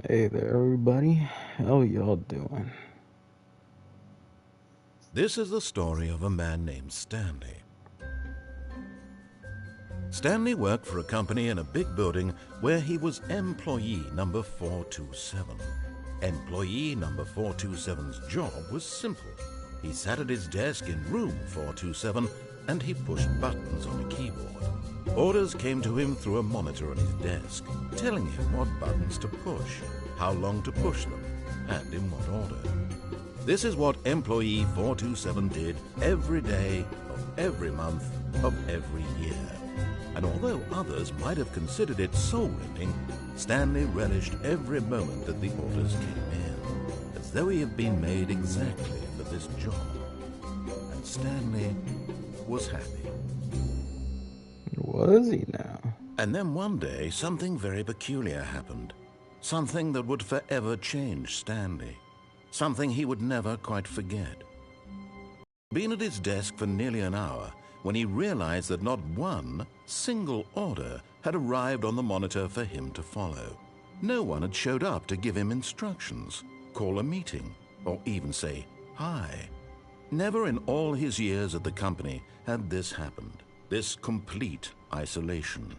Hey there, everybody. How y'all doing? This is the story of a man named Stanley. Stanley worked for a company in a big building where he was employee number 427. Employee number 427's job was simple. He sat at his desk in room 427 and he pushed buttons on a keyboard. Orders came to him through a monitor on his desk, telling him what buttons to push, how long to push them, and in what order. This is what employee 427 did every day of every month of every year. And although others might have considered it soul-rending, Stanley relished every moment that the orders came in, as though he had been made exactly for this job. And Stanley was happy. Was he now? And then one day, something very peculiar happened. Something that would forever change Stanley. Something he would never quite forget. Been at his desk for nearly an hour when he realized that not one single order had arrived on the monitor for him to follow. No one had showed up to give him instructions, call a meeting, or even say hi. Never in all his years at the company had this happened, this complete isolation.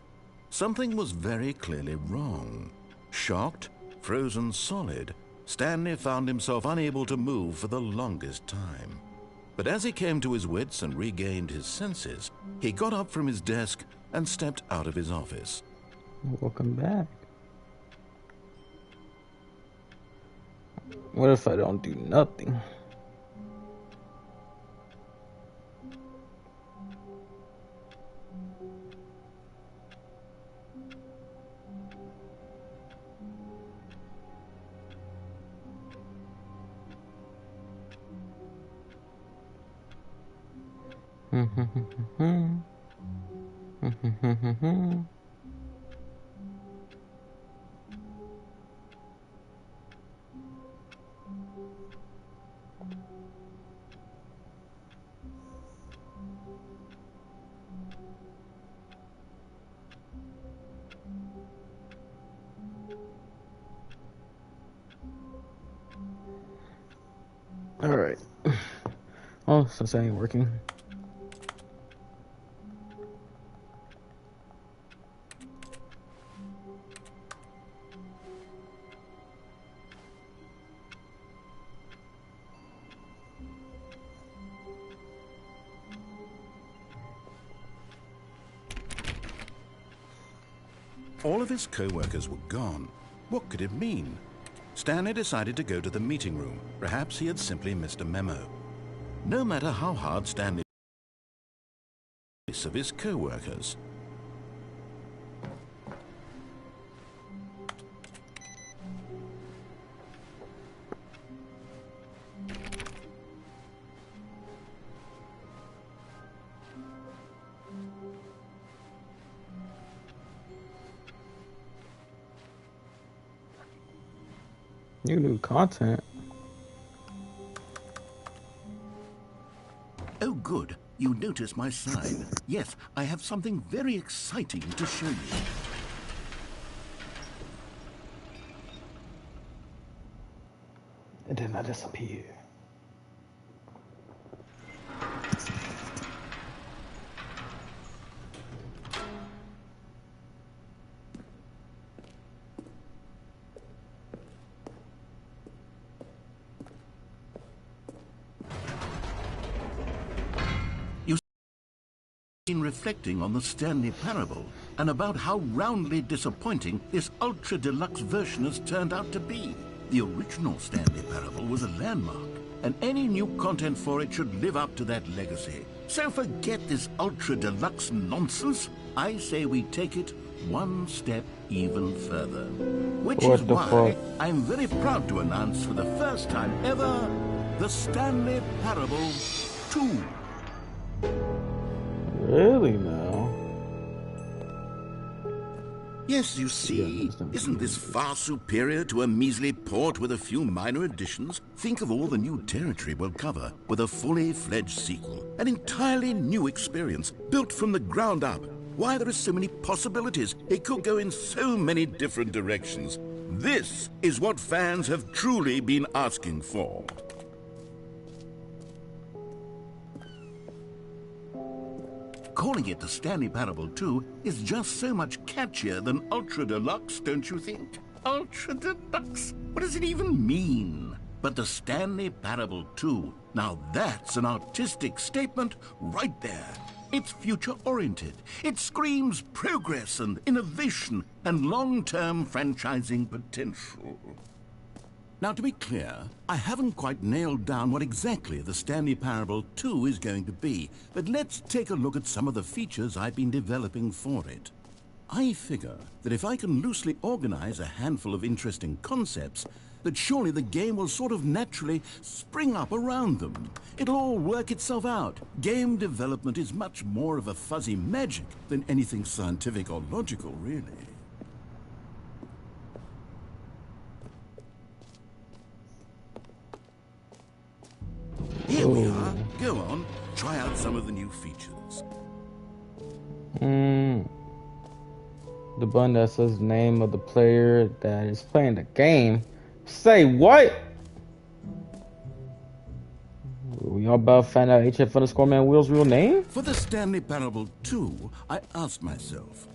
Something was very clearly wrong. Shocked, frozen solid, Stanley found himself unable to move for the longest time. But as he came to his wits and regained his senses, he got up from his desk and stepped out of his office. Welcome back. What if I don't do nothing? Alright. Oh, since I ain't working. All of his co-workers were gone. What could it mean? Stanley decided to go to the meeting room. Perhaps he had simply missed a memo. No matter how hard Stanley of his co-workers. New content. Oh, good. You notice my sign. Yes, I have something very exciting to show you. And then I disappear. Been reflecting on the Stanley Parable and about how roundly disappointing this ultra deluxe version has turned out to be. The original Stanley Parable was a landmark, and any new content for it should live up to that legacy. So forget this ultra deluxe nonsense. I say we take it one step even further. Which is why I'm very proud to announce for the first time ever, the Stanley Parable 2. Really now? Yes, you see, isn't this far superior to a measly port with a few minor additions? Think of all the new territory we'll cover with a fully fledged sequel. An entirely new experience, built from the ground up. Why, there are so many possibilities. It could go in so many different directions. This is what fans have truly been asking for. Calling it the Stanley Parable 2 is just so much catchier than Ultra Deluxe, don't you think? Ultra Deluxe? What does it even mean? But the Stanley Parable 2, now that's an artistic statement right there. It's future-oriented. It screams progress and innovation and long-term franchising potential. Now, to be clear, I haven't quite nailed down what exactly the Stanley Parable 2 is going to be, but let's take a look at some of the features I've been developing for it. I figure that if I can loosely organize a handful of interesting concepts, that surely the game will sort of naturally spring up around them. It'll all work itself out. Game development is much more of a fuzzy magic than anything scientific or logical, really. Here we are. Go on, try out some of the new features. The button that says the name of the player that is playing the game. Say what? We all about to find out HF_Man Will's real name? For the Stanley Parable 2, I asked myself,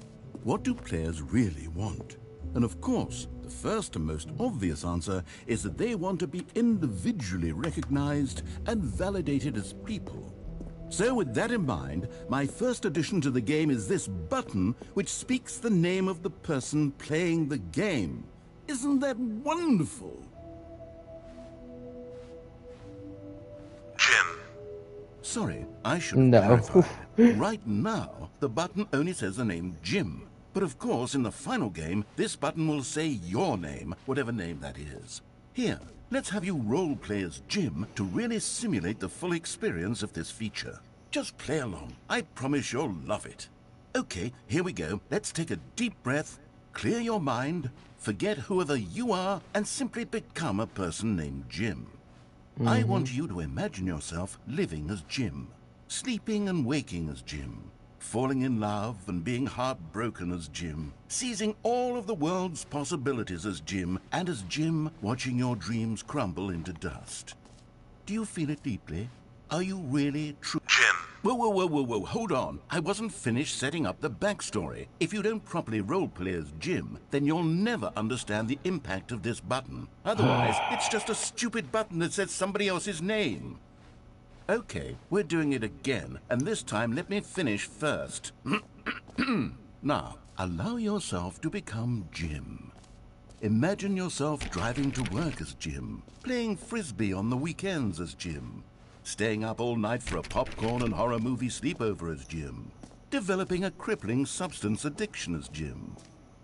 what do players really want? And of course, the first and most obvious answer is that they want to be individually recognized and validated as people. So with that in mind, my first addition to the game is this button which speaks the name of the person playing the game. Isn't that wonderful? Jim. Sorry, I should No. clarify. Right now, the button only says the name Jim. But of course, in the final game, this button will say your name, whatever name that is. Here, let's have you role-play as Jim to really simulate the full experience of this feature. Just play along. I promise you'll love it. Okay, here we go. Let's take a deep breath, clear your mind, forget whoever you are, and simply become a person named Jim. I want you to imagine yourself living as Jim, sleeping and waking as Jim, falling in love and being heartbroken as Jim, seizing all of the world's possibilities as Jim, and as Jim watching your dreams crumble into dust. Do you feel it deeply? Are you really true? Jim. Whoa, hold on. I wasn't finished setting up the backstory. If you don't properly roleplay as Jim, then you'll never understand the impact of this button. Otherwise, it's just a stupid button that says somebody else's name. Okay, we're doing it again, and this time let me finish first. Now, allow yourself to become Jim. Imagine yourself driving to work as Jim, playing frisbee on the weekends as Jim, staying up all night for a popcorn and horror movie sleepover as Jim, developing a crippling substance addiction as Jim,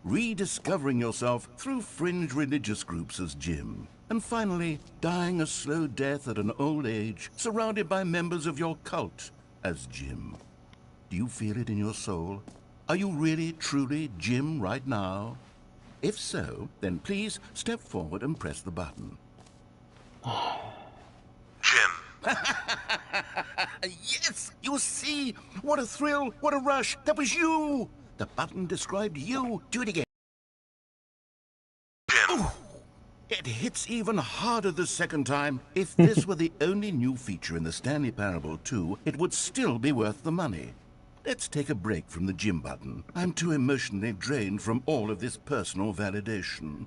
rediscovering yourself through fringe religious groups as Jim, and finally, dying a slow death at an old age, surrounded by members of your cult as Jim. Do you feel it in your soul? Are you really, truly Jim right now? If so, then please step forward and press the button. Jim. Yes! You see? What a thrill! What a rush! That was you! The button described you. Do it again. Jim. Ooh, it hits even harder the second time. If this were the only new feature in the Stanley Parable 2, it would still be worth the money. Let's take a break from the Jim button. I'm too emotionally drained from all of this personal validation.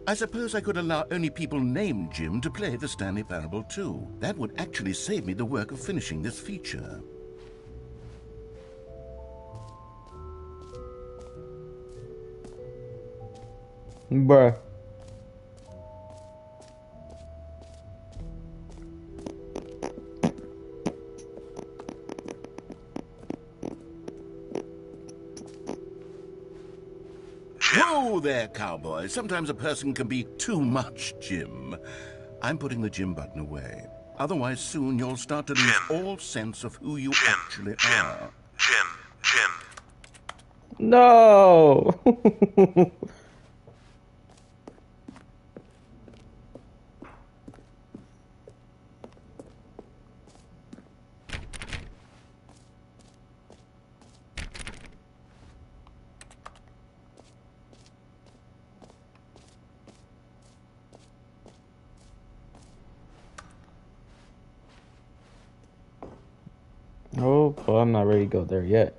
I suppose I could allow only people named Jim to play the Stanley Parable 2. That would actually save me the work of finishing this feature. Bruh. Whoa there, cowboy. Sometimes a person can be too much Jim. I'm putting the Jim button away. Otherwise, soon you'll start to lose all sense of who you actually are. Jim. No. Well, I'm not ready to go there yet.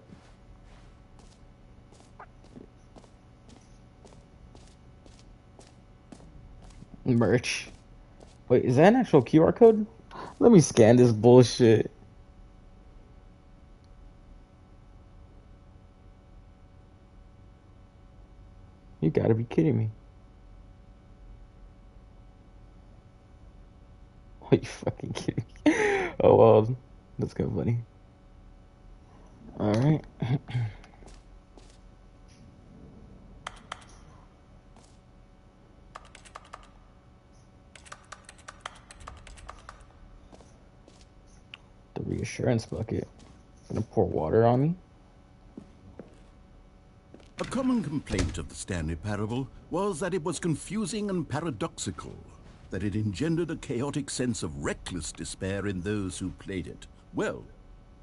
Merch. Wait, is that an actual QR code? Let me scan this bullshit. You gotta be kidding me. Are you fucking kidding me? Oh, well, that's kind of funny. Alright. The reassurance bucket. Gonna pour water on me? A common complaint of the Stanley Parable was that it was confusing and paradoxical, that it engendered a chaotic sense of reckless despair in those who played it. Well,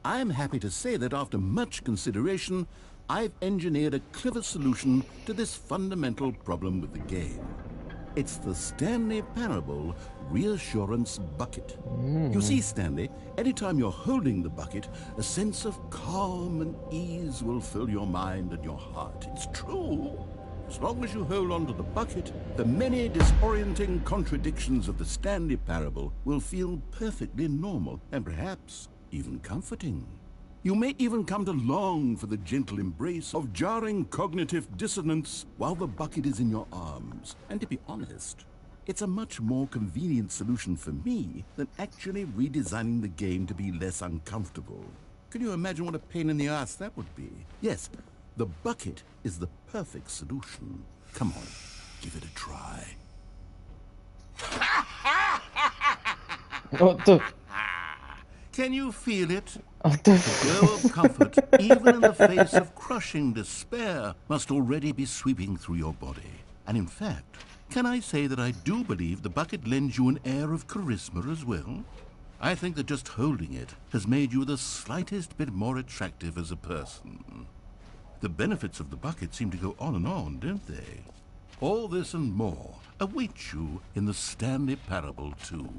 I am happy to say that after much consideration, I've engineered a clever solution to this fundamental problem with the game. It's the Stanley Parable Reassurance Bucket. You see, Stanley, anytime you're holding the bucket, a sense of calm and ease will fill your mind and your heart. It's true. As long as you hold on to the bucket, the many disorienting contradictions of the Stanley Parable will feel perfectly normal and perhaps even comforting. You may even come to long for the gentle embrace of jarring cognitive dissonance while the bucket is in your arms. And to be honest, it's a much more convenient solution for me than actually redesigning the game to be less uncomfortable. Can you imagine what a pain in the ass that would be? Yes, the bucket is the perfect solution. Come on, give it a try. What the? Can you feel it? What the? The glow of comfort, even in the face of crushing despair, must already be sweeping through your body. And in fact, can I say that I do believe the bucket lends you an air of charisma as well? I think that just holding it has made you the slightest bit more attractive as a person. The benefits of the bucket seem to go on and on, don't they? All this and more await you in the Stanley Parable 2.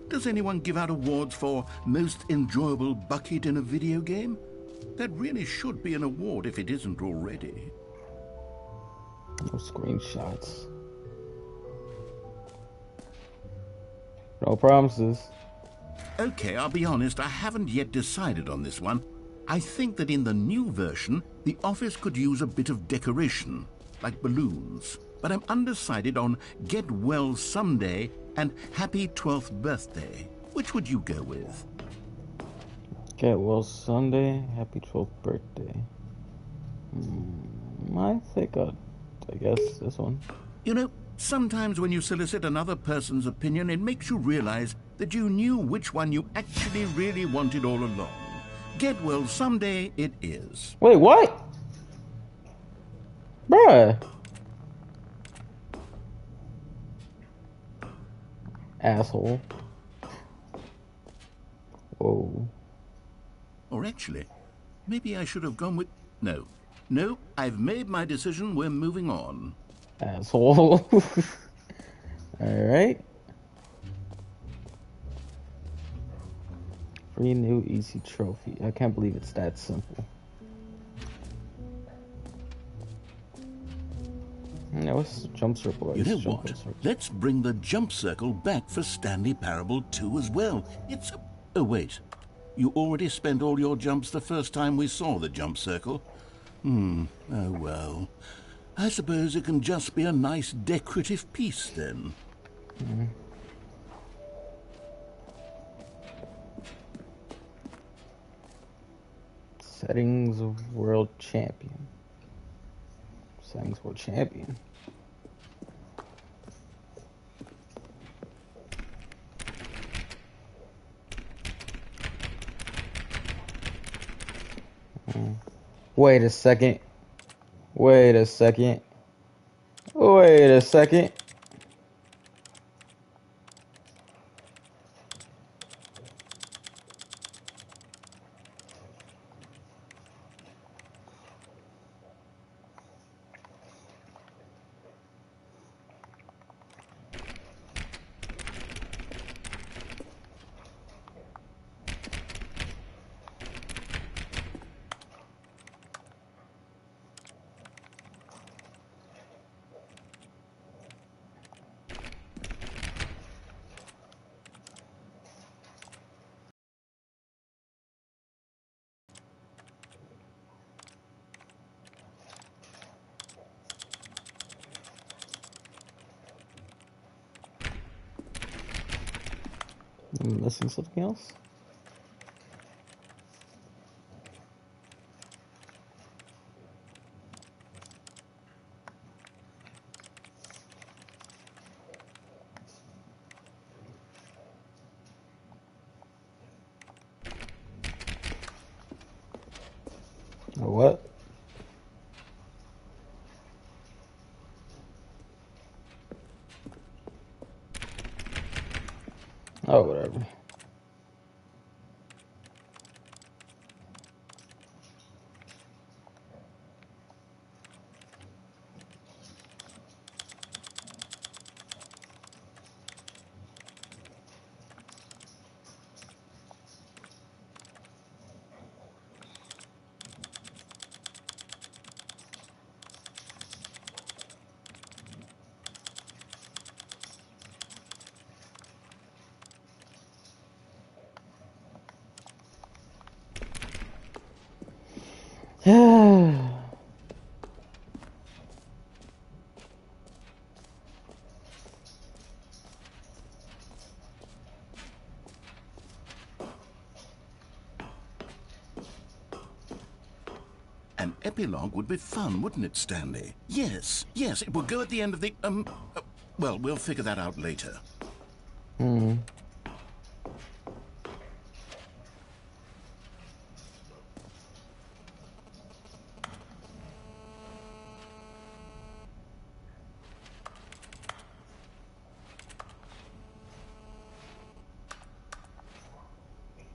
Does anyone give out awards for most enjoyable bucket in a video game? That really should be an award if it isn't already. No screenshots. No promises. Okay, I'll be honest, I haven't yet decided on this one. I think that in the new version, the office could use a bit of decoration, like balloons. But I'm undecided on Get Well Someday and Happy 12th Birthday. Which would you go with? Get well Sunday. Happy 12th birthday. I think I guess this one. You know, sometimes when you solicit another person's opinion, it makes you realize that you knew which one you actually really wanted all along. Get Well Someday it is. Wait, what? Bruh. Asshole. Whoa. Or actually, maybe I should have gone with... No, I've made my decision. We're moving on. Asshole. Alright. Free new easy trophy. I can't believe it's that simple. Yeah, what's the jump circle? You know what? Let's bring the jump circle back for Stanley Parable 2 as well. It's a... Oh, wait. You already spent all your jumps the first time we saw the jump circle. Oh, well. I suppose it can just be a nice decorative piece, then. Settings of world champion. Settings world champion. Wait a second. Wait a second. Wait a second. I'm missing something else? Or what? Oh, whatever. An epilogue would be fun, wouldn't it, Stanley? Yes, it would go at the end of the, well, we'll figure that out later. Hmm.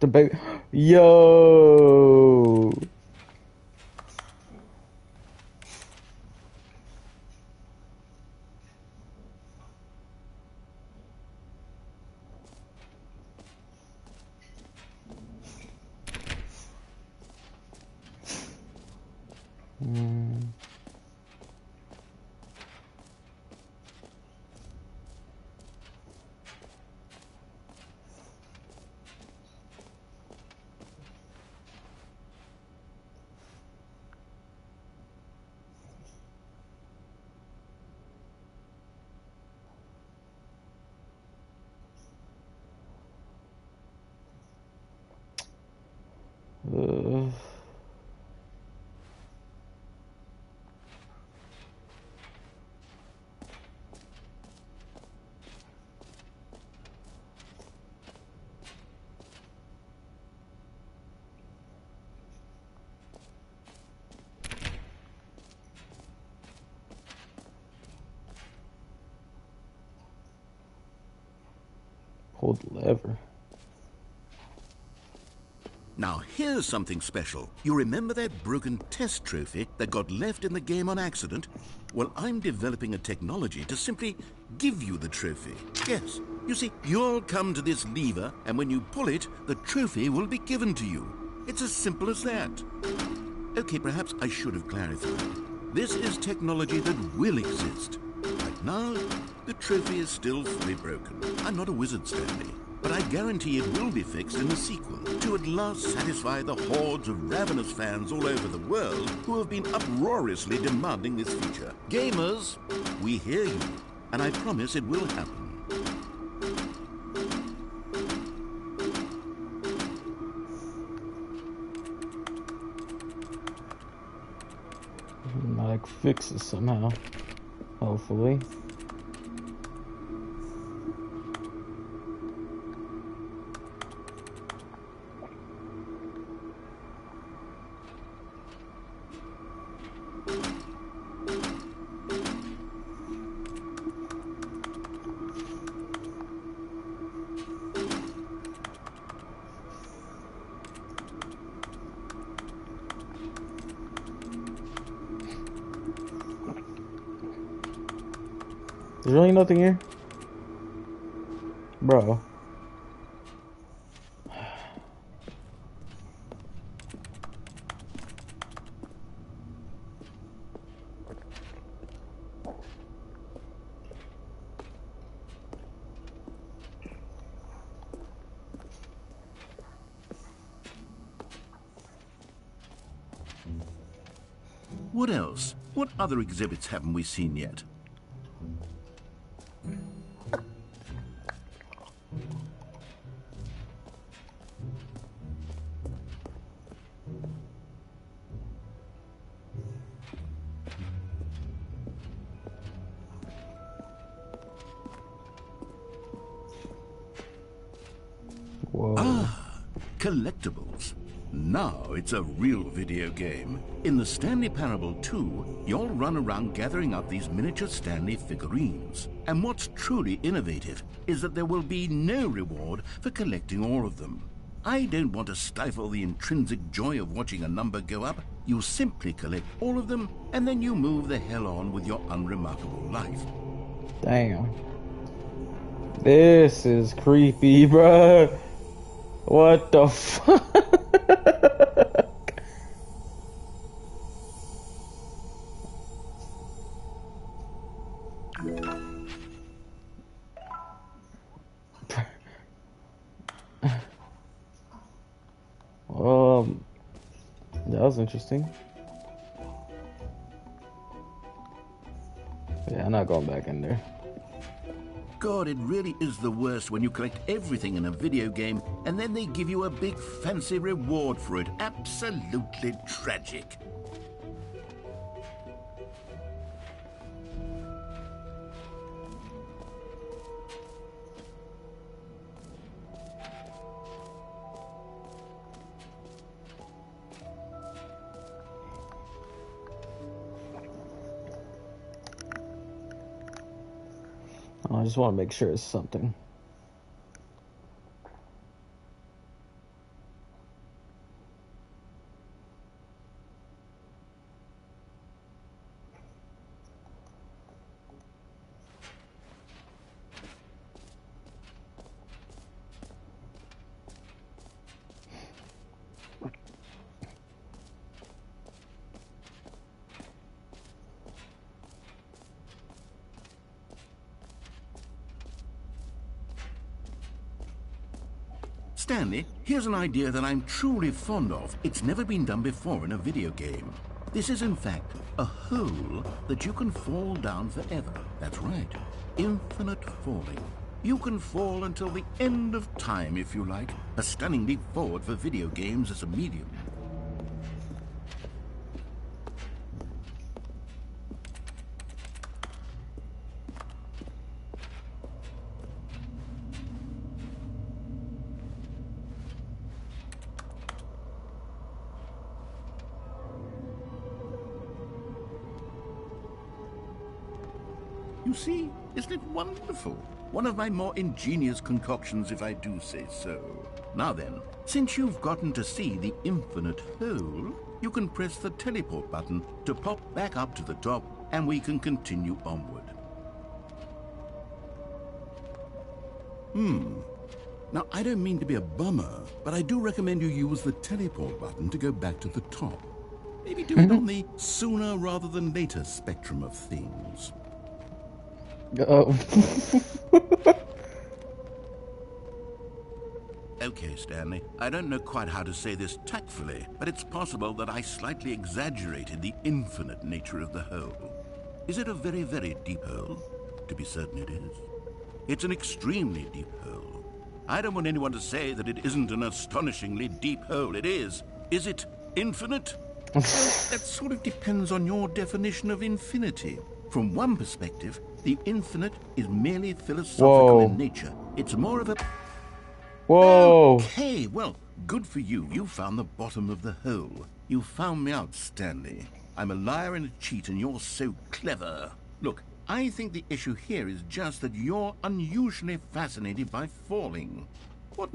The baby. Yo. Hmm. Uh, Hold the lever. Now, here's something special. You remember that broken test trophy that got left in the game on accident? Well, I'm developing a technology to simply give you the trophy. Yes, you see, you'll come to this lever, and when you pull it, the trophy will be given to you. It's as simple as that. Okay, perhaps I should have clarified. This is technology that will exist. Right now, the trophy is still fully broken. I'm not a wizard, Stanley, but I guarantee it will be fixed in the sequel to at last satisfy the hordes of ravenous fans all over the world who have been uproariously demanding this feature. Gamers, we hear you, and I promise it will happen. Like fix it somehow. Hopefully. There's really nothing here? Bro. What else? What other exhibits haven't we seen yet? collectibles. Now it's a real video game. In the Stanley Parable 2, you'll run around gathering up these miniature Stanley figurines. And what's truly innovative is that there will be no reward for collecting all of them. I don't want to stifle the intrinsic joy of watching a number go up. You simply collect all of them, and then you move the hell on with your unremarkable life. Damn. This is creepy, bruh. What the fuck? That was interesting. Yeah, I'm not going back in there. God, it really is the worst when you collect everything in a video game and then they give you a big fancy reward for it. Absolutely tragic. I just want to make sure it's something. Stanley, here's an idea that I'm truly fond of. It's never been done before in a video game. This is, in fact, a hole that you can fall down forever. That's right. Infinite falling. You can fall until the end of time, if you like. A stunning leap forward for video games as a medium. You see, isn't it wonderful? One of my more ingenious concoctions, if I do say so. Now then, since you've gotten to see the infinite hole, you can press the teleport button to pop back up to the top, and we can continue onward. Now, I don't mean to be a bummer, but I do recommend you use the teleport button to go back to the top. Maybe do it on the sooner rather than later spectrum of things. Okay, Stanley, I don't know quite how to say this tactfully, but it's possible that I slightly exaggerated the infinite nature of the hole. Is it a very, very deep hole? To be certain it is. It's an extremely deep hole. I don't want anyone to say that it isn't an astonishingly deep hole. It is. Is it infinite? Well, that sort of depends on your definition of infinity. From one perspective, the infinite is merely philosophical in nature. It's more of a... Whoa. Okay, well, good for you. You found the bottom of the hole. You found me out, Stanley. I'm a liar and a cheat, and you're so clever. Look, I think the issue here is just that you're unusually fascinated by falling. What